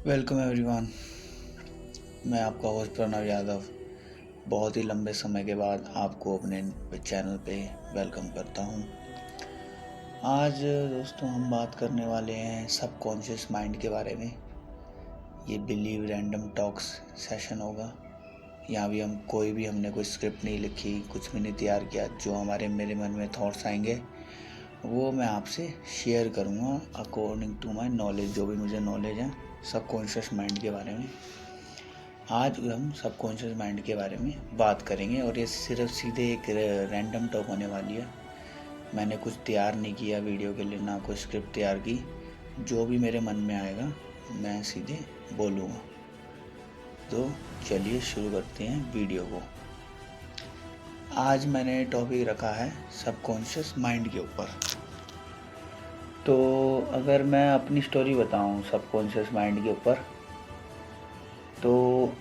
Welcome everyone. मैं आपका host Pranav Yadav बहुत ही लंबे समय के बाद आपको अपने चैनल पे वेलकम करता हूँ। आज दोस्तों हम बात करने वाले हैं सबकॉन्शियस माइंड के बारे में। ये बिलीव रैंडम टॉक्स सेशन होगा। यहाँ भी हमने कोई स्क्रिप्ट नहीं लिखी, कुछ भी नहीं तैयार किया। जो मेरे मन में थॉट्स आएंगे वो मैं आपसे शेयर करूँगा अकॉर्डिंग टू माई नॉलेज, जो भी मुझे नॉलेज है सबकॉन्शियस माइंड के बारे में। आज हम सबकॉन्शियस माइंड के बारे में बात करेंगे और ये सिर्फ सीधे एक रैंडम टॉक होने वाली है। मैंने कुछ तैयार नहीं किया वीडियो के लिए, ना कोई स्क्रिप्ट तैयार की। जो भी मेरे मन में आएगा मैं सीधे बोलूँगा। तो चलिए शुरू करते हैं वीडियो को। आज मैंने टॉपिक रखा है सबकॉन्शियस माइंड के ऊपर। तो अगर मैं अपनी स्टोरी बताऊं सबकॉन्शियस माइंड के ऊपर, तो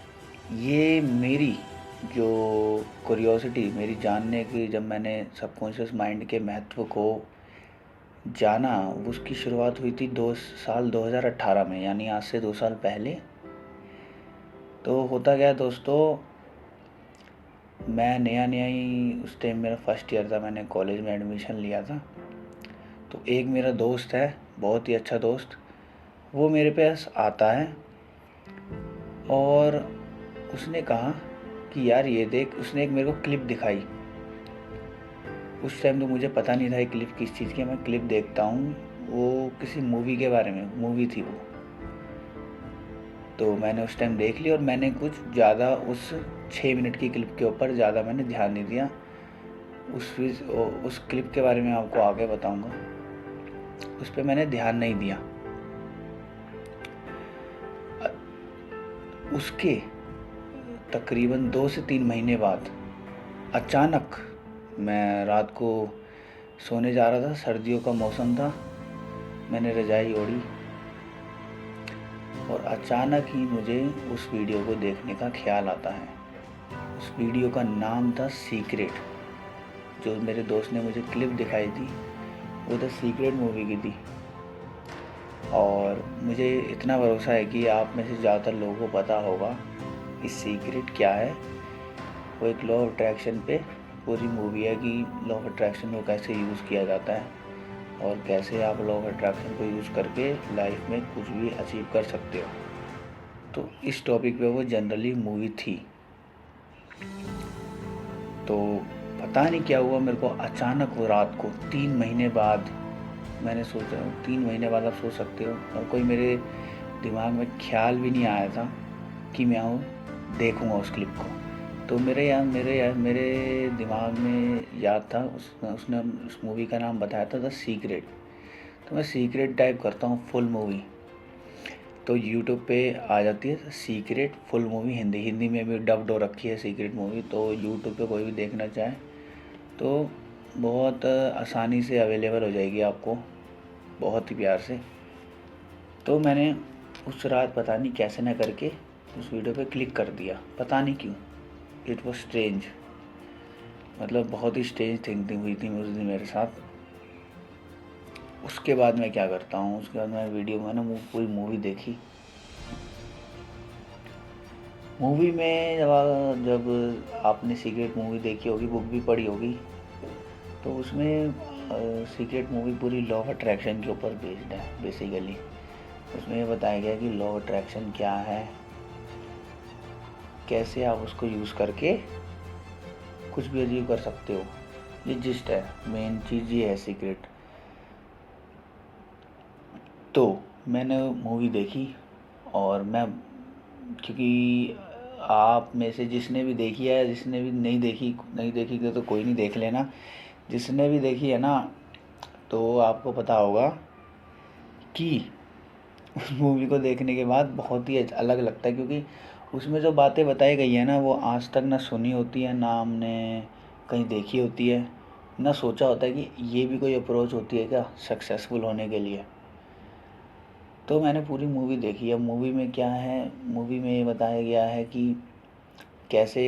ये मेरी जो क्यूरियोसिटी, मेरी जानने की, जब मैंने सबकॉन्शियस माइंड के महत्व को जाना, उसकी शुरुआत हुई थी 2018 में, यानी आज से 2 साल पहले। तो होता क्या दोस्तों, मैं नया ही उस टाइम मेरा फर्स्ट ईयर था, मैंने कॉलेज में एडमिशन लिया था। तो एक मेरा दोस्त है, बहुत ही अच्छा दोस्त, वो मेरे पास आता है और उसने कहा कि यार ये देख। उसने एक मेरे को क्लिप दिखाई। उस टाइम तो मुझे पता नहीं था ये क्लिप किस चीज़ की है। मैं क्लिप देखता हूँ, वो किसी मूवी के बारे में मूवी थी वो। तो मैंने उस टाइम देख ली और मैंने कुछ ज़्यादा उस 6 मिनट की क्लिप के ऊपर ज़्यादा मैंने ध्यान नहीं दिया। उस क्लिप के बारे में आपको आगे बताऊँगा। उस पर मैंने ध्यान नहीं दिया। उसके तकरीबन 2 से 3 महीने बाद अचानक मैं रात को सोने जा रहा था, सर्दियों का मौसम था, मैंने रजाई ओढ़ी और अचानक ही मुझे उस वीडियो को देखने का ख्याल आता है। उस वीडियो का नाम था सीक्रेट। जो मेरे दोस्त ने मुझे क्लिप दिखाई थी वो द सीक्रेट मूवी की थी। और मुझे इतना भरोसा है कि आप में से ज़्यादातर लोगों को पता होगा कि सीक्रेट क्या है। वो एक लॉ ऑफ अट्रैक्शन पे पूरी मूवी है कि लॉ ऑफ अट्रैक्शन को कैसे यूज़ किया जाता है और कैसे आप लॉ ऑफ अट्रैक्शन को यूज़ करके लाइफ में कुछ भी अचीव कर सकते हो। तो इस टॉपिक पे वो जनरली मूवी थी। तो पता नहीं क्या हुआ, मेरे को अचानक वो रात को 3 महीने बाद, मैंने सोचा 3 महीने बाद आप सोच सकते हो, और कोई मेरे दिमाग में ख्याल भी नहीं आया था कि मैं देखूँगा उस क्लिप को। तो मेरे दिमाग में याद था, उसने उस मूवी का नाम बताया था द सीक्रेट। तो मैं सीक्रेट टाइप करता हूँ फुल मूवी, तो यूट्यूब पे आ जाती है सीक्रेट फुल मूवी। हिंदी में भी डब्ड हो रखी है सीक्रेट मूवी। तो यूट्यूब पे कोई भी देखना चाहे तो बहुत आसानी से अवेलेबल हो जाएगी आपको, बहुत ही प्यार से। तो मैंने उस रात पता नहीं कैसे ना करके उस वीडियो पे क्लिक कर दिया, पता नहीं क्यों। इट वॉज स्ट्रेंज, मतलब बहुत ही स्ट्रेंज थिंकिंग हुई थी उस दिन मेरे साथ। उसके बाद मैं क्या करता हूँ, उसके बाद मैं मैंने पूरी मूवी देखी। मूवी में जब आपने सीक्रेट मूवी देखी होगी, बुक भी पढ़ी होगी, तो उसमें सीक्रेट मूवी पूरी लॉ ऑफ अट्रैक्शन के ऊपर बेस्ड है बेसिकली। उसमें ये बताया गया कि लॉ ऑफ अट्रैक्शन क्या है, कैसे आप उसको यूज़ करके कुछ भी अचीव कर सकते हो। ये जिस्ट है, मेन चीज़ ये है सीक्रेट। तो मैंने मूवी देखी और मैं, क्योंकि आप में से जिसने भी देखी है, जिसने भी नहीं देखी तो कोई नहीं, देख लेना। जिसने भी देखी है ना, तो आपको पता होगा कि उस मूवी को देखने के बाद बहुत ही अलग लगता है, क्योंकि उसमें जो बातें बताई गई है ना, वो आज तक ना सुनी होती है, ना हमने कहीं देखी होती है, ना सोचा होता है कि ये भी कोई अप्रोच होती है क्या सक्सेसफुल होने के लिए। तो मैंने पूरी मूवी देखी। अब मूवी में क्या है, मूवी में ये बताया गया है कि कैसे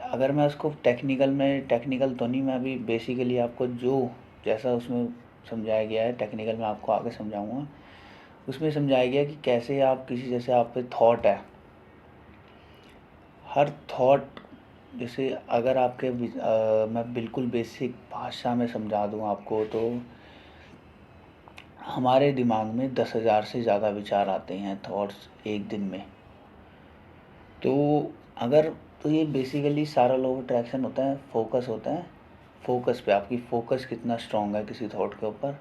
अगर मैं उसको टेक्निकल तो नहीं, मैं अभी बेसिकली आपको जो जैसा उसमें समझाया गया है टेक्निकल मैं आपको आगे समझाऊंगा। उसमें समझाया गया कि कैसे आप किसी, जैसे आप पे थॉट है, हर थॉट, जैसे अगर आपके मैं बिल्कुल बेसिक भाषा में समझा दूँ आपको, तो हमारे दिमाग में 10,000 से ज़्यादा विचार आते हैं, थॉट्स, एक दिन में। तो अगर, तो ये बेसिकली सारा लॉ ऑफ अट्रैक्शन होता है, फोकस होता है, फोकस पे, आपकी फोकस कितना स्ट्रांग है किसी थॉट के ऊपर,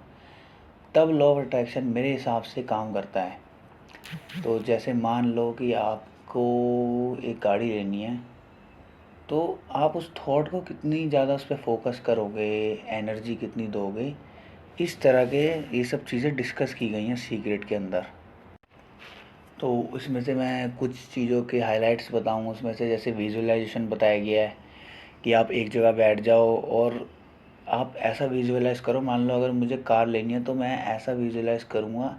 तब लॉ ऑफ अट्रैक्शन मेरे हिसाब से काम करता है। तो जैसे मान लो कि आपको एक गाड़ी लेनी है, तो आप उस थॉट को कितनी ज़्यादा उस पर फोकस करोगे, एनर्जी कितनी दोगे, इस तरह के ये सब चीज़ें डिस्कस की गई हैं सीक्रेट के अंदर। तो उसमें से मैं कुछ चीज़ों के हाइलाइट्स बताऊँ। उसमें से जैसे विजुअलाइजेशन बताया गया है कि आप एक जगह बैठ जाओ और आप ऐसा विजुअलाइज़ करो, मान लो अगर मुझे कार लेनी है तो मैं ऐसा विजुअलाइज़ करूँगा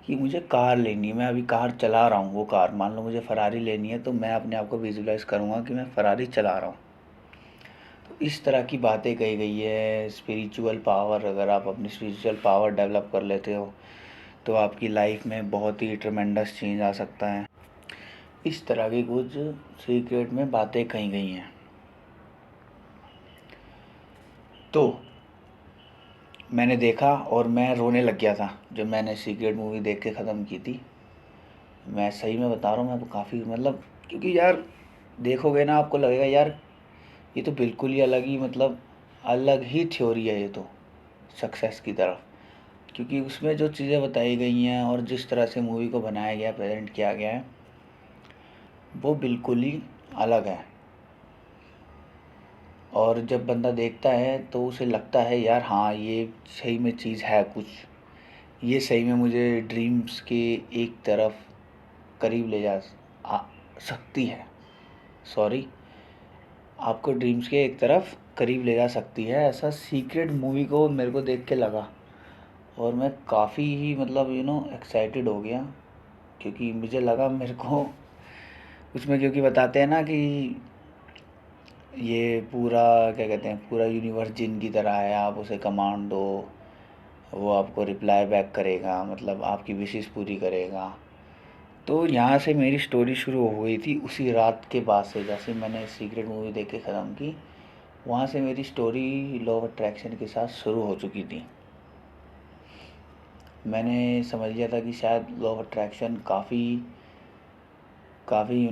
कि मुझे कार लेनी है, मैं अभी कार चला रहा हूँ। वो कार, मान लो मुझे फ़रारी लेनी है तो मैं अपने आप को विजुअलाइज़ करूँगा कि मैं फ़रारी चला रहा हूँ। तो इस तरह की बातें कही गई है। स्पिरिचुअल पावर, अगर आप अपनी स्पिरिचुअल पावर डेवलप कर लेते हो तो आपकी लाइफ में बहुत ही ट्रेमेंडस चेंज आ सकता है। इस तरह की कुछ सीक्रेट में बातें कही गई हैं। तो मैंने देखा और मैं रोने लग गया था जब मैंने सीक्रेट मूवी देख के ख़त्म की थी। मैं सही में बता रहा हूँ, मैं काफ़ी, मतलब, क्योंकि यार देखोगे ना आपको लगेगा यार ये तो बिल्कुल ही अलग ही, मतलब अलग ही थ्योरी है ये तो सक्सेस की तरफ। क्योंकि उसमें जो चीज़ें बताई गई हैं और जिस तरह से मूवी को बनाया गया, प्रेजेंट किया गया है, वो बिल्कुल ही अलग है। और जब बंदा देखता है तो उसे लगता है यार हाँ ये सही में चीज़ है कुछ, ये सही में मुझे ड्रीम्स के एक तरफ करीब ले जा आ सकती है, सॉरी, आपको ड्रीम्स के एक तरफ करीब ले जा सकती है। ऐसा सीक्रेट मूवी को मेरे को देख के लगा और मैं काफ़ी ही, मतलब एक्साइटेड हो गया। क्योंकि मुझे लगा मेरे को उसमें, क्योंकि बताते हैं ना कि ये पूरा, क्या कहते हैं, पूरा यूनिवर्स जिन की तरह है, आप उसे कमांड दो, वो आपको रिप्लाई बैक करेगा, मतलब आपकी विशेस पूरी करेगा। तो यहाँ से मेरी स्टोरी शुरू हो गई थी उसी रात के बाद से, जैसे मैंने सीक्रेट मूवी देख के ख़त्म की, वहाँ से मेरी स्टोरी लॉ ऑफ अट्रैक्शन के साथ शुरू हो चुकी थी। मैंने समझ लिया था कि शायद लॉ ऑफ अट्रैक्शन काफ़ी काफ़ी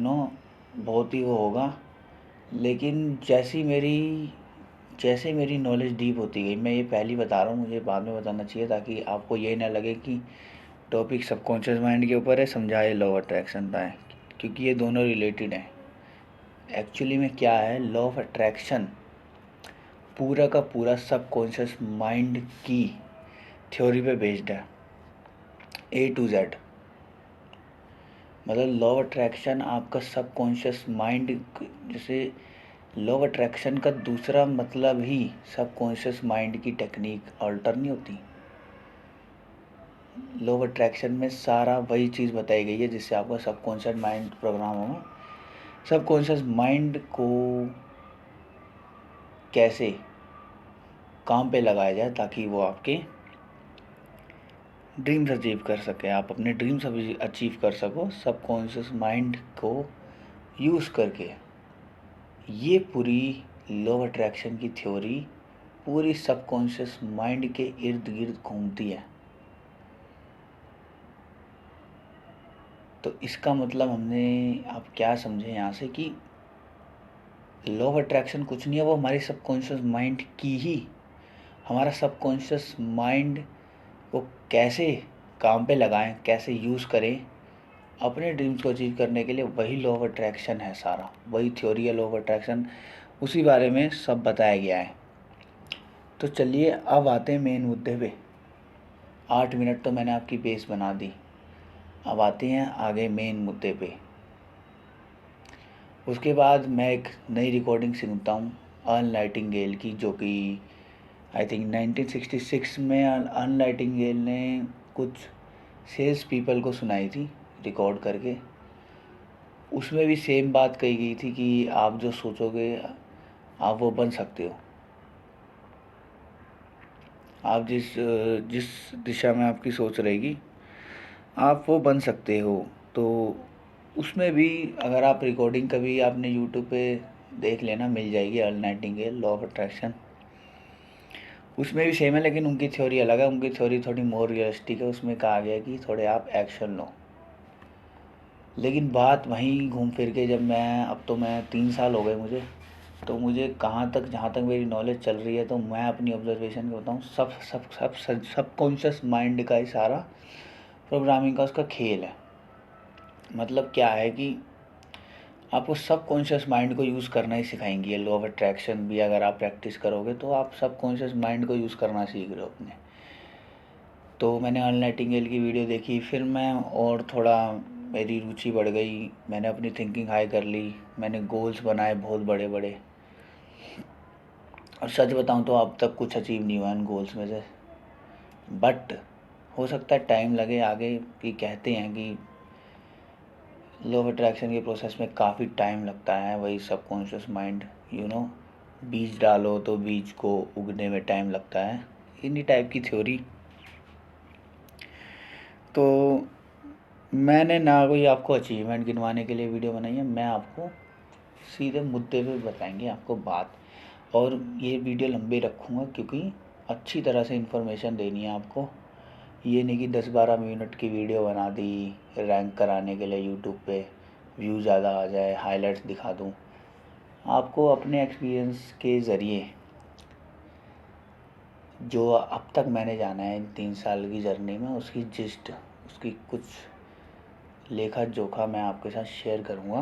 बहुत ही वो होगा। लेकिन जैसे मेरी नॉलेज डीप होती गई, मैं ये पहली बता रहा हूँ, मुझे बाद में बताना चाहिए ताकि आपको ये ना लगे कि टॉपिक सबकॉन्शियस माइंड के ऊपर है, समझाए लॉ ऑफ अट्रैक्शन का है, क्योंकि ये दोनों रिलेटेड हैं। एक्चुअली में क्या है, लॉ ऑफ अट्रैक्शन पूरा का पूरा सबकॉन्शियस माइंड की थ्योरी पे बेस्ड है, A to Z। मतलब लॉ ऑफ अट्रैक्शन आपका सबकॉन्शियस माइंड, जैसे लॉ ऑफ अट्रैक्शन का दूसरा मतलब ही सबकॉन्शियस माइंड की टेक्निक अल्टर नहीं होती। लॉ ऑफ अट्रैक्शन में सारा वही चीज़ बताई गई है जिससे आपका सबकॉन्शियस माइंड प्रोग्राम हो। सबकॉन्शियस माइंड को कैसे काम पे लगाया जाए ताकि वो आपके ड्रीम्स अचीव कर सके, आप अपने ड्रीम्स अचीव कर सको सबकॉन्शियस माइंड को यूज़ करके। ये पूरी लॉ ऑफ अट्रैक्शन की थ्योरी पूरी सबकॉन्शियस माइंड के इर्द गिर्द घूमती है। तो इसका मतलब हमने, आप क्या समझे यहाँ से कि लॉ ऑफ अट्रैक्शन कुछ नहीं है, वो हमारी सबकॉन्शियस माइंड की ही, हमारा सबकॉन्शियस माइंड को कैसे काम पे लगाएं, कैसे यूज़ करें अपने ड्रीम्स को अचीव करने के लिए, वही लॉ ऑफ अट्रैक्शन है। सारा वही थ्योरी है लॉ ऑफ अट्रैक्शन, उसी बारे में सब बताया गया है। तो चलिए अब आते हैं मेन मुद्दे पे। 8 मिनट तो मैंने आपकी बेस बना दी, अब आते हैं आगे मेन मुद्दे पे। उसके बाद मैं एक नई रिकॉर्डिंग सुनता हूँ अर्न नाइटिंगेल की, जो कि आई थिंक 1966 में अर्न नाइटिंगेल ने कुछ सेल्स पीपल को सुनाई थी रिकॉर्ड करके। उसमें भी सेम बात कही गई थी कि आप जो सोचोगे आप वो बन सकते हो। आप जिस जिस दिशा में आपकी सोच रहेगी आप वो बन सकते हो। तो उसमें भी अगर आप रिकॉर्डिंग कभी आपने यूट्यूब पे देख लेना, मिल जाएगी, earl Nightingale law of attraction. उसमें भी सेम है, लेकिन उनकी थ्योरी अलग है, उनकी थ्योरी थोड़ी मोर रियलिस्टिक है। उसमें कहा गया है कि थोड़े आप एक्शन लो। लेकिन बात वहीं घूम फिर के, जब मैं, अब तो मैं 3 साल हो गए मुझे, तो मुझे कहाँ तक, जहाँ तक मेरी नॉलेज चल रही है, तो मैं अपनी ऑब्जर्वेशन करता हूँ, सब कॉन्शियस माइंड का ही सारा प्रोग्रामिंग का उसका खेल है। मतलब क्या है कि आपको सब कॉन्शियस माइंड को यूज़ करना ही सिखाएंगी। ये लॉ ऑफ अट्रैक्शन भी अगर आप प्रैक्टिस करोगे तो आप सब कॉन्शियस माइंड को यूज़ करना सीख रहे हो अपने। तो मैंने अर्ल नाइटिंगेल की वीडियो देखी, फिर मैं और थोड़ा मेरी रुचि बढ़ गई, मैंने अपनी थिंकिंग हाई कर ली, मैंने गोल्स बनाए बहुत बड़े बड़े। और सच बताऊं तो अब तक कुछ अचीव नहीं हुआ इन गोल्स में से, बट हो सकता है टाइम लगे आगे। कि कहते हैं कि लॉ ऑफ अट्रैक्शन के प्रोसेस में काफ़ी टाइम लगता है, वही सबकॉन्शियस माइंड, बीज डालो तो बीज को उगने में टाइम लगता है, इन्हीं टाइप की थ्योरी। तो मैंने ना कोई आपको अचीवमेंट गिनवाने के लिए वीडियो बनाई है, मैं आपको सीधे मुद्दे पे बताएंगे आपको बात। और ये वीडियो लंबे रखूँगा क्योंकि अच्छी तरह से इन्फॉर्मेशन देनी है आपको। ये नहीं कि 10-12 मिनट की वीडियो बना दी रैंक कराने के लिए यूट्यूब पे, व्यू ज़्यादा आ जाए, हाइलाइट्स दिखा दूँ। आपको अपने एक्सपीरियंस के ज़रिए, जो अब तक मैंने जाना है इन 3 साल की जर्नी में, उसकी जिस्ट, उसकी कुछ लेखा जोखा मैं आपके साथ शेयर करूँगा,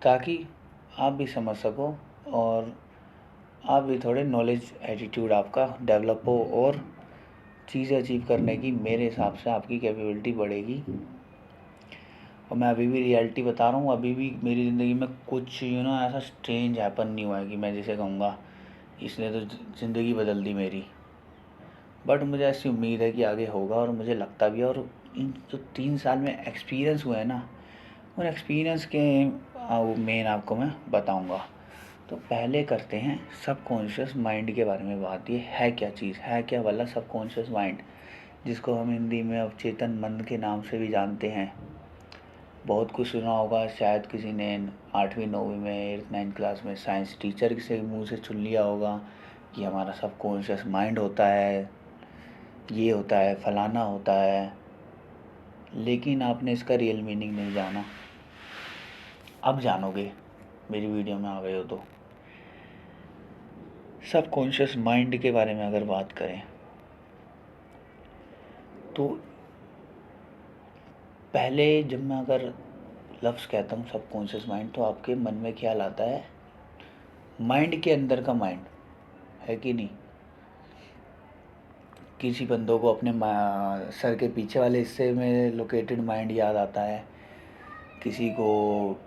ताकि आप भी समझ सको और आप भी थोड़े नॉलेज एटीट्यूड आपका डेवलप हो, और चीज़ें अचीव करने की मेरे हिसाब से आपकी कैपेबिलिटी बढ़ेगी। और मैं अभी भी रियलिटी बता रहा हूँ, अभी भी मेरी ज़िंदगी में कुछ ऐसा स्ट्रेंज हैपन नहीं हुआ है कि मैं जिसे कहूँगा इसने तो ज़िंदगी बदल दी मेरी। बट मुझे ऐसी उम्मीद है कि आगे होगा, और मुझे लगता भी है। और इन जो 3 साल में एक्सपीरियंस हुए हैं ना, उन एक्सपीरियंस के वो मेन आपको मैं बताऊँगा। तो पहले करते हैं सबकॉन्शियस माइंड के बारे में बात। ये है क्या चीज़, है क्या वाला सबकॉन्शियस माइंड, जिसको हम हिंदी में अवचेतन मन के नाम से भी जानते हैं। बहुत कुछ सुना होगा शायद किसी ने 8वीं 9वीं में 8th 9th क्लास में साइंस टीचर से मुंह से सुन लिया होगा कि हमारा सबकॉन्शियस माइंड होता है, ये होता है, फलाना होता है। लेकिन आपने इसका रियल मीनिंग नहीं जाना। अब जानोगे, मेरी वीडियो में आ गए हो तो। सबकॉन्शियस माइंड के बारे में अगर बात करें तो पहले जब मैं अगर लफ्ज़ कहता हूँ सबकॉन्शियस माइंड, तो आपके मन में ख्याल आता है माइंड के अंदर का माइंड, है कि नहीं। किसी बंदों को अपने सर के पीछे वाले हिस्से में लोकेटेड माइंड याद आता है, किसी को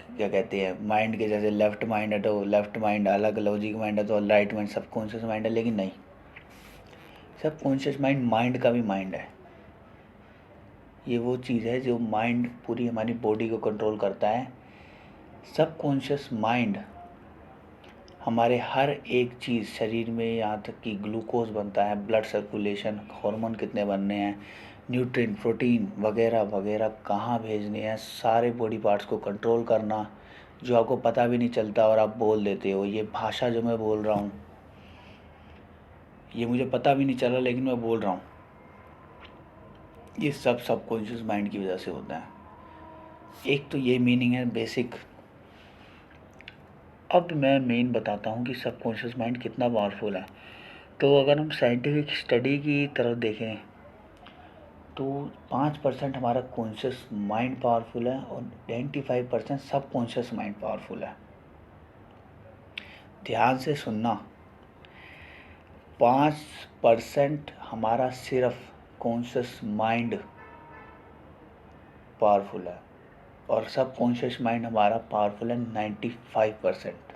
क्या कहते हैं माइंड के जैसे लेफ्ट माइंड है तो लेफ्ट माइंड अलग, लॉजिक माइंड है तो राइट माइंड, सबकॉन्शियस माइंड है। लेकिन नहीं, सबकॉन्शियस माइंड माइंड का भी माइंड है। ये वो चीज़ है जो माइंड पूरी हमारी बॉडी को कंट्रोल करता है। सबकॉन्शियस माइंड हमारे हर एक चीज़ शरीर में, यहाँ तक कि ग्लूकोज बनता है, ब्लड सर्कुलेशन, हार्मोन कितने बनने हैं, न्यूट्रिएंट, प्रोटीन वगैरह वगैरह कहाँ भेजने हैं, सारे बॉडी पार्ट्स को कंट्रोल करना, जो आपको पता भी नहीं चलता और आप बोल देते हो। ये भाषा जो मैं बोल रहा हूँ, ये मुझे पता भी नहीं चला लेकिन मैं बोल रहा हूँ, ये सब सबकॉन्शियस माइंड की वजह से होता है। एक तो ये मीनिंग है बेसिक। अब मैं मेन बताता हूँ कि सबकॉन्शियस माइंड कितना पावरफुल है। तो अगर हम साइंटिफिक स्टडी की तरफ देखें तो 5% हमारा कॉन्शियस माइंड पावरफुल है और 95% सबकॉन्शियस माइंड पावरफुल है। ध्यान से सुनना, 5% हमारा सिर्फ कॉन्शियस माइंड पावरफुल है, और सबकॉन्शियस माइंड हमारा पावरफुल है 95%।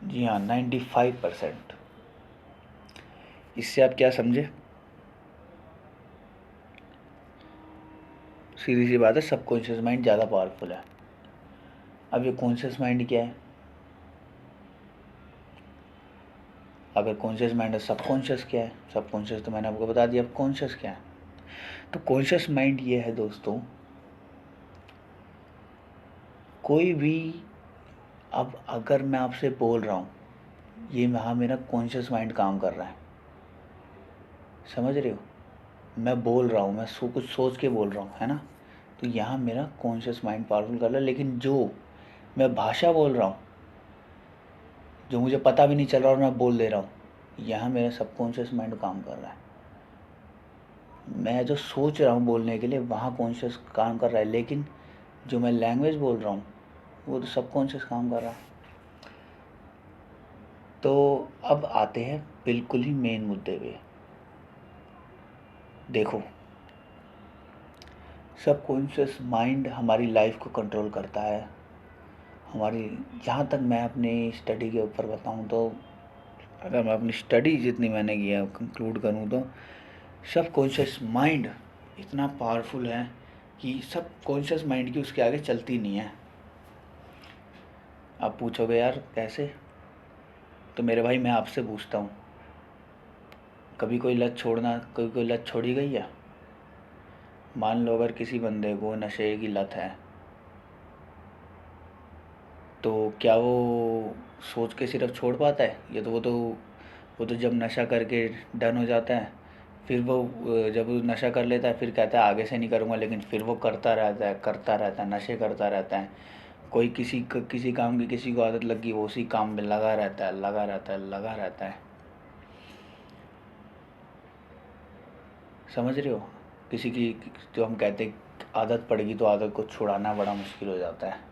जी हाँ, 95%। इससे आप क्या समझे? सीधी सी बात है, सबकॉन्शियस माइंड ज़्यादा पावरफुल है। अब ये कॉन्शियस माइंड क्या है? अगर कॉन्शियस माइंड है, सबकॉन्शियस क्या है? सबकॉन्शियस तो मैंने आपको बता दिया, अब कॉन्शियस क्या है? तो कॉन्शियस माइंड ये है दोस्तों, कोई भी, अब अगर मैं आपसे बोल रहा हूँ, ये वहाँ मेरा कॉन्शियस माइंड काम कर रहा है, समझ रहे हो? मैं बोल रहा हूँ, मैं कुछ सोच के बोल रहा हूँ, है ना? तो यहाँ मेरा कॉन्शियस माइंड पावरफुल कर रहा है। लेकिन जो मैं भाषा बोल रहा हूँ, जो मुझे पता भी नहीं चल रहा और मैं बोल दे रहा हूँ, यहाँ मेरा सबकॉन्शियस माइंड काम कर रहा है। मैं जो सोच रहा हूँ बोलने के लिए, वहाँ कॉन्शियस काम कर रहा है, लेकिन जो मैं लैंग्वेज बोल रहा हूँ वो तो सबकॉन्शियस काम कर रहा है। तो अब आते हैं बिल्कुल ही मेन मुद्दे पे। देखो, सबकॉन्शियस माइंड हमारी लाइफ को कंट्रोल करता है। हमारी, जहाँ तक मैं अपनी स्टडी के ऊपर बताऊँ तो, अगर मैं अपनी स्टडी जितनी मैंने किया कंक्लूड करूँ तो, सबकॉन्शियस माइंड इतना पावरफुल है कि सबकॉन्शियस माइंड की उसके आगे चलती नहीं है। आप पूछोगे यार कैसे? तो मेरे भाई मैं आपसे पूछता हूँ, कभी कोई लत छोड़ना, कोई लत छोड़ी गई है? मान लो अगर किसी बंदे को नशे की लत है, तो क्या वो सोच के सिर्फ छोड़ पाता है? ये तो वो तो जब नशा करके डन हो जाता है, फिर वो जब वो नशा कर लेता है फिर कहता है आगे से नहीं करूँगा, लेकिन फिर वो करता रहता है, नशे करता रहता है। कोई किसी काम की किसी को आदत लगी, वो उसी काम में लगा रहता है, लगा रहता है। समझ रहे हो? किसी की, जो हम कहते हैं आदत पड़ेगी तो आदत को छुड़ाना बड़ा मुश्किल हो जाता है।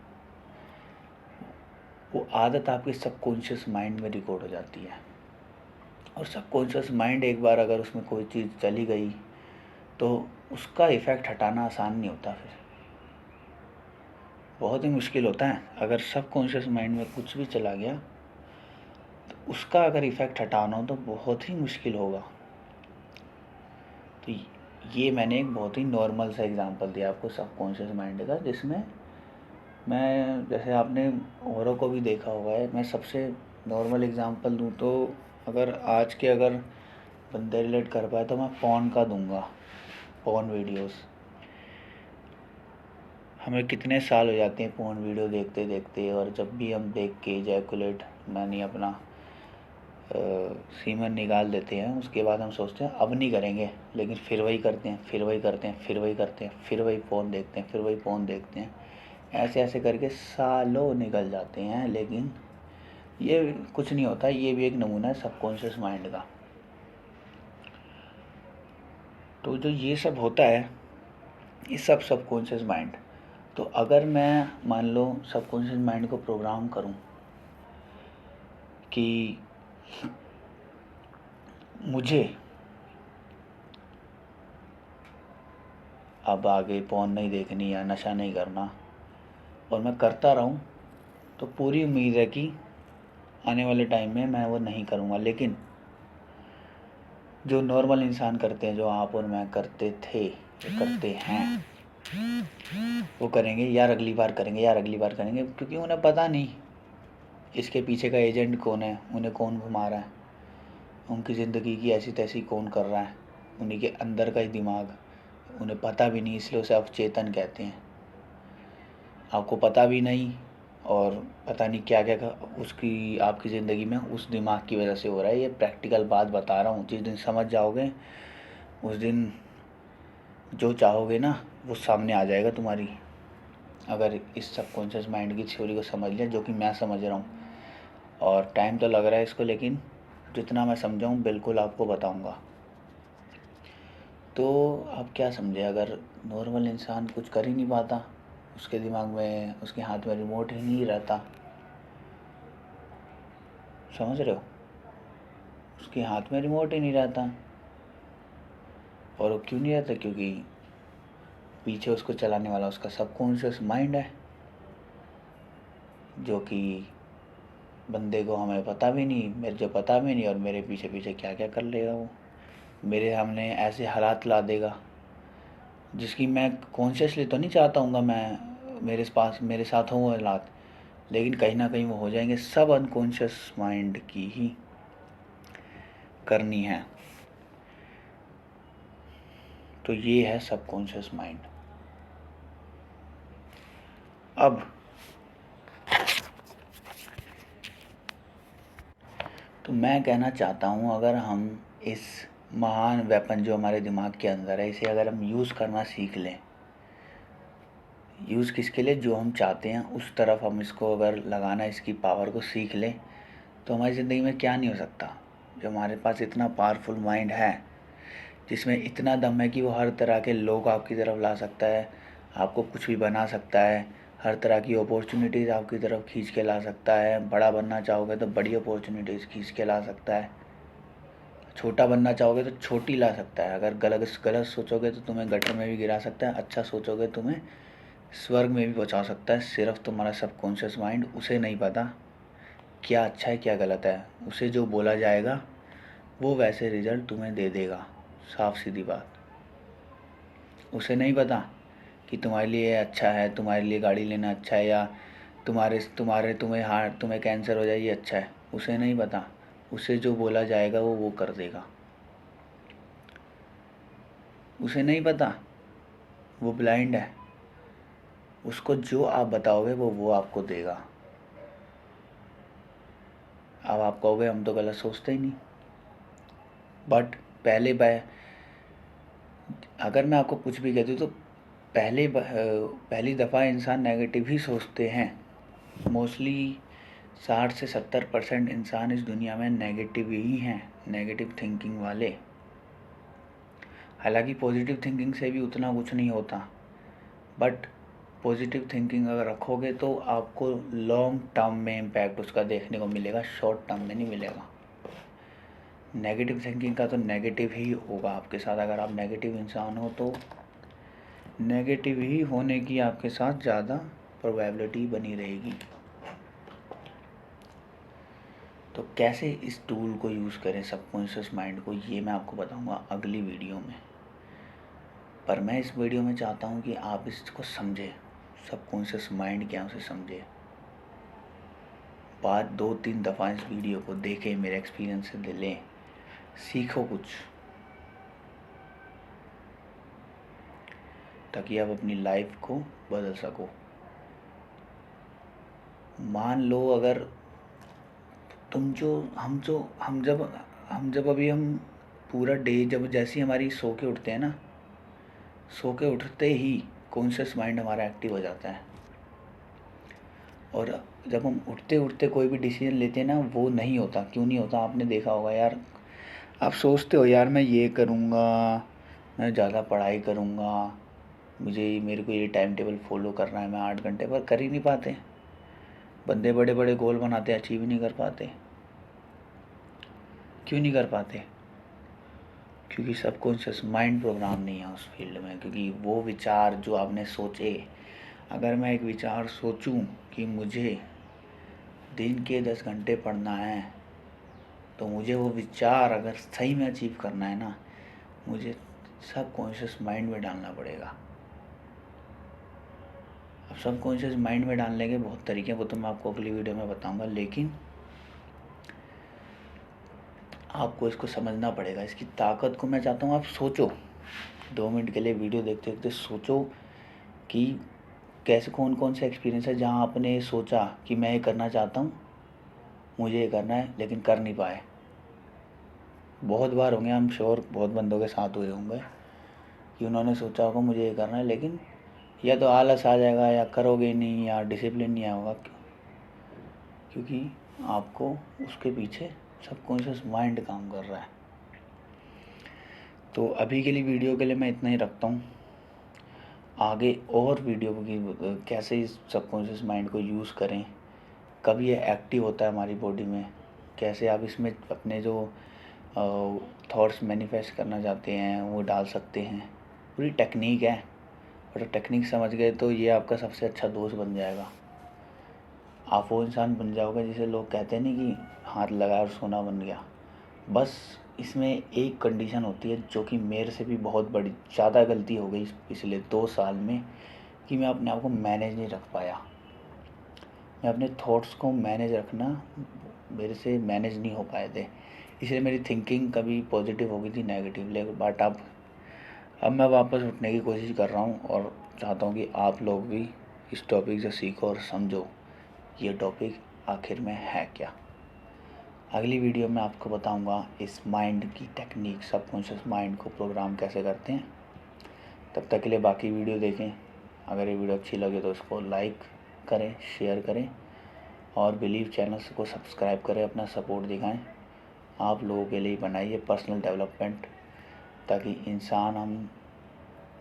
वो आदत आपके सबकॉन्शियस माइंड में रिकॉर्ड हो जाती है, और सबकॉन्शियस माइंड एक बार अगर उसमें कोई चीज़ चली गई तो उसका इफ़ेक्ट हटाना आसान नहीं होता, फिर बहुत ही मुश्किल होता है। अगर सबकॉन्शियस माइंड में कुछ भी चला गया तो उसका अगर इफ़ेक्ट हटाना हो तो बहुत ही मुश्किल होगा। तो ये मैंने एक बहुत ही नॉर्मल सा एग्जांपल दिया आपको सबकॉन्शियस माइंड का, जिसमें मैं, जैसे आपने औरों को भी देखा हुआ है, मैं सबसे नॉर्मल एग्जांपल दूँ तो, अगर बंदे रिलेट कर पाए तो मैं पॉर्न का दूंगा। पॉर्न वीडियोस, हमें कितने साल हो जाते हैं पॉर्न वीडियो देखते देखते, और जब भी हम देख के इजैकुलेट, यानी अपना सीमन निकाल देते हैं, उसके बाद हम सोचते हैं अब नहीं करेंगे, लेकिन फिर वही करते हैं, फिर वही करते हैं, फिर वही करते हैं, फिर वही फ़ोन देखते हैं, फिर वही फ़ोन देखते हैं। ऐसे ऐसे करके सालों निकल जाते हैं, लेकिन ये कुछ नहीं होता। ये भी एक नमूना है सबकॉन्शियस माइंड का। तो जो ये सब होता है, ये सब सबकॉन्शियस माइंड। तो अगर मैं मान लो सबकॉन्शियस माइंड को प्रोग्राम करूं कि मुझे अब आगे पॉर्न नहीं देखनी या नशा नहीं करना, और मैं करता रहूं, तो पूरी उम्मीद है कि आने वाले टाइम में मैं वो नहीं करूंगा। लेकिन जो नॉर्मल इंसान करते हैं, जो आप और मैं करते थे, जो करते हैं, वो करेंगे यार अगली बार करेंगे, यार अगली बार करेंगे, क्योंकि उन्हें पता नहीं इसके पीछे का एजेंट कौन है, उन्हें कौन घुमा रहा है, उनकी ज़िंदगी की ऐसी तैसी कौन कर रहा है, उन्हीं के अंदर का ही दिमाग उन्हें पता भी नहीं, इसलिए उसे अवचेतन कहते हैं। आपको पता भी नहीं, और पता नहीं क्या क्या उसकी आपकी ज़िंदगी में उस दिमाग की वजह से हो रहा है। ये प्रैक्टिकल बात बता रहा हूँ, जिस दिन समझ जाओगे उस दिन जो चाहोगे ना वो सामने आ जाएगा तुम्हारी, अगर इस सबकॉन्शियस माइंड की थ्योरी को समझ लिया, जो कि मैं समझ रहा हूँ। और टाइम तो लग रहा है इसको, लेकिन जितना मैं समझाऊँ बिल्कुल आपको बताऊँगा। तो आप क्या समझे, अगर नॉर्मल इंसान कुछ कर ही नहीं पाता, उसके दिमाग में, उसके हाथ में रिमोट ही नहीं रहता, समझ रहे हो? उसके हाथ में रिमोट ही नहीं रहता। और वो क्यों नहीं रहता? क्योंकि पीछे उसको चलाने वाला उसका सबकॉन्शियस माइंड है, जो कि बंदे को हमें पता भी नहीं, मुझे पता भी नहीं, और मेरे पीछे पीछे क्या क्या कर लेगा वो, मेरे सामने ऐसे हालात ला देगा जिसकी मैं कॉन्शियसली तो नहीं चाहता हूँ मैं मेरे साथ हो वो हालात, लेकिन कहीं ना कहीं वो हो जाएंगे। सब अनकॉन्शियस माइंड की ही करनी है। तो ये है सबकॉन्शियस माइंड। अब तो मैं कहना चाहता हूँ, अगर हम इस महान वेपन जो हमारे दिमाग के अंदर है, इसे अगर हम यूज़ करना सीख लें, यूज़ किसके लिए, जो हम चाहते हैं उस तरफ हम इसको अगर लगाना, इसकी पावर को सीख लें, तो हमारी ज़िंदगी में क्या नहीं हो सकता। जो हमारे पास इतना पावरफुल माइंड है, जिसमें इतना दम है कि वो हर तरह के लोग आपकी तरफ ला सकता है, आपको कुछ भी बना सकता है, हर तरह की अपॉर्चुनिटीज़ आपकी तरफ खींच के ला सकता है। बड़ा बनना चाहोगे तो बड़ी अपॉर्चुनिटीज़ खींच के ला सकता है, छोटा बनना चाहोगे तो छोटी ला सकता है। अगर गलत गलत सोचोगे तो तुम्हें गटर में भी गिरा सकता है, अच्छा सोचोगे तुम्हें स्वर्ग में भी पहुंचा सकता है। सिर्फ तुम्हारा सबकॉन्शियस माइंड, उसे नहीं पता क्या अच्छा है क्या गलत है। उसे जो बोला जाएगा वो वैसे रिजल्ट तुम्हें दे देगा, साफ सीधी बात। उसे नहीं पता कि तुम्हारे लिए अच्छा है, तुम्हारे लिए गाड़ी लेना अच्छा है, या तुम्हें कैंसर हो जाए ये अच्छा है। उसे नहीं पता। उसे जो बोला जाएगा वो कर देगा। उसे नहीं पता, वो ब्लाइंड है। उसको जो आप बताओगे वो आपको देगा। अब आप कहोगे हम तो गलत सोचते ही नहीं, बट अगर मैं आपको कुछ भी कहती हूँ तो पहली दफ़ा इंसान नेगेटिव ही सोचते हैं। मोस्टली 60 से 70% इंसान इस दुनिया में नेगेटिव ही हैं, नेगेटिव थिंकिंग वाले। हालांकि पॉजिटिव थिंकिंग से भी उतना कुछ नहीं होता, बट पॉजिटिव थिंकिंग अगर रखोगे तो आपको लॉन्ग टर्म में इम्पैक्ट उसका देखने को मिलेगा, शॉर्ट टर्म में नहीं मिलेगा। नेगेटिव थिंकिंग का तो नेगेटिव ही होगा आपके साथ। अगर आप नेगेटिव इंसान हो तो नेगेटिव ही होने की आपके साथ ज़्यादा प्रोबेबिलिटी बनी रहेगी। तो कैसे इस टूल को यूज़ करें, सबकॉन्शियस माइंड को, ये मैं आपको बताऊंगा अगली वीडियो में। पर मैं इस वीडियो में चाहता हूँ कि आप इसको समझें, सबकॉन्शियस माइंड क्या है उसे समझें। बात 2-3 दफ़ा इस वीडियो को देखें, मेरे एक्सपीरियंस से लें, सीखो कुछ, ताकि आप अपनी लाइफ को बदल सको। मान लो अगर तुम जो हम जब अभी हम पूरा डे, जब जैसे ही हमारी सो के उठते हैं ना, सो के उठते ही कॉन्शियस माइंड हमारा एक्टिव हो जाता है। और जब हम उठते उठते कोई भी डिसीजन लेते हैं ना, वो नहीं होता। क्यों नहीं होता, आपने देखा होगा यार। आप सोचते हो यार मैं ये करूँगा, मैं ज़्यादा पढ़ाई करूँगा, मेरे को ये टाइम टेबल फॉलो करना है, मैं 8 घंटे, पर कर ही नहीं पाते। बंदे बड़े बड़े गोल बनाते, अचीव ही नहीं कर पाते। क्यों नहीं कर पाते? क्योंकि सबकॉन्शियस माइंड प्रोग्राम नहीं है उस फील्ड में। क्योंकि वो विचार जो आपने सोचे, अगर मैं एक विचार सोचूं कि मुझे दिन के 10 घंटे पढ़ना है, तो मुझे वो विचार अगर सही में अचीव करना है ना, मुझे सबकॉन्शियस माइंड में डालना पड़ेगा। अब सबकॉन्शियस माइंड में डालने के बहुत तरीके हैं, वो तो मैं आपको अगली वीडियो में बताऊंगा। लेकिन आपको इसको समझना पड़ेगा, इसकी ताकत को। मैं चाहता हूँ आप सोचो, 2 मिनट के लिए वीडियो देखते देखते सोचो कि कैसे, कौन कौन से एक्सपीरियंस है जहाँ आपने सोचा कि मैं ये करना चाहता हूँ, मुझे ये करना है, लेकिन कर नहीं पाए। बहुत बार होंगे, आई एम श्योर, बहुत बंदों के साथ हुए होंगे कि उन्होंने सोचा होगा मुझे ये करना है, लेकिन या तो आलस आ जाएगा, या करोगे नहीं, या डिसिप्लिन नहीं आएगा। क्योंकि आपको उसके पीछे सबकॉन्शियस माइंड काम कर रहा है। तो अभी के लिए वीडियो के लिए मैं इतना ही रखता हूँ। आगे और वीडियो की कैसे इस सबकॉन्शियस माइंड को यूज़ करें, कब ये एक्टिव होता है हमारी बॉडी में, कैसे आप इसमें अपने जो थॉट्स मैनिफेस्ट करना चाहते हैं वो डाल सकते हैं, पूरी टेक्निक है। और टेक्निक समझ गए तो ये आपका सबसे अच्छा दोस्त बन जाएगा। आप वो इंसान बन जाओगे जिसे लोग कहते हैं नहीं कि हाथ लगाया और सोना बन गया। बस इसमें एक कंडीशन होती है, जो कि मेरे से भी बहुत बड़ी ज़्यादा गलती हो गई पिछले 2 साल में, कि मैं अपने आप को मैनेज नहीं रख पाया। मैं अपने थॉट्स को मैनेज रखना, मेरे से मैनेज नहीं हो पाए थे। इसलिए मेरी थिंकिंग कभी पॉजिटिव हो गई थी, नेगेटिव, लेकिन बट अब मैं वापस उठने की कोशिश कर रहा हूँ और चाहता हूँ कि आप लोग भी इस टॉपिक से सीखो और समझो ये टॉपिक आखिर में है क्या। अगली वीडियो में आपको बताऊँगा इस माइंड की टेक्निक, सबकॉन्शियस माइंड को प्रोग्राम कैसे करते हैं। तब तक के लिए बाकी वीडियो देखें। अगर ये वीडियो अच्छी लगे तो इसको लाइक करें, शेयर करें और बिलीव चैनल को सब्सक्राइब करें, अपना सपोर्ट दिखाएं। आप लोगों के लिए बनाइए पर्सनल डेवलपमेंट, ताकि इंसान, हम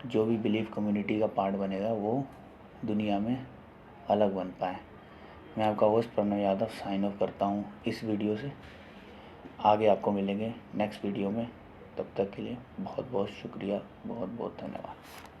जो भी बिलीव कम्युनिटी का पार्ट बनेगा वो दुनिया में अलग बन पाए। मैं आपका host Pranav Yadav sign off करता हूँ इस वीडियो से। आगे आपको मिलेंगे नेक्स्ट वीडियो में। तब तक के लिए बहुत बहुत शुक्रिया, बहुत बहुत धन्यवाद।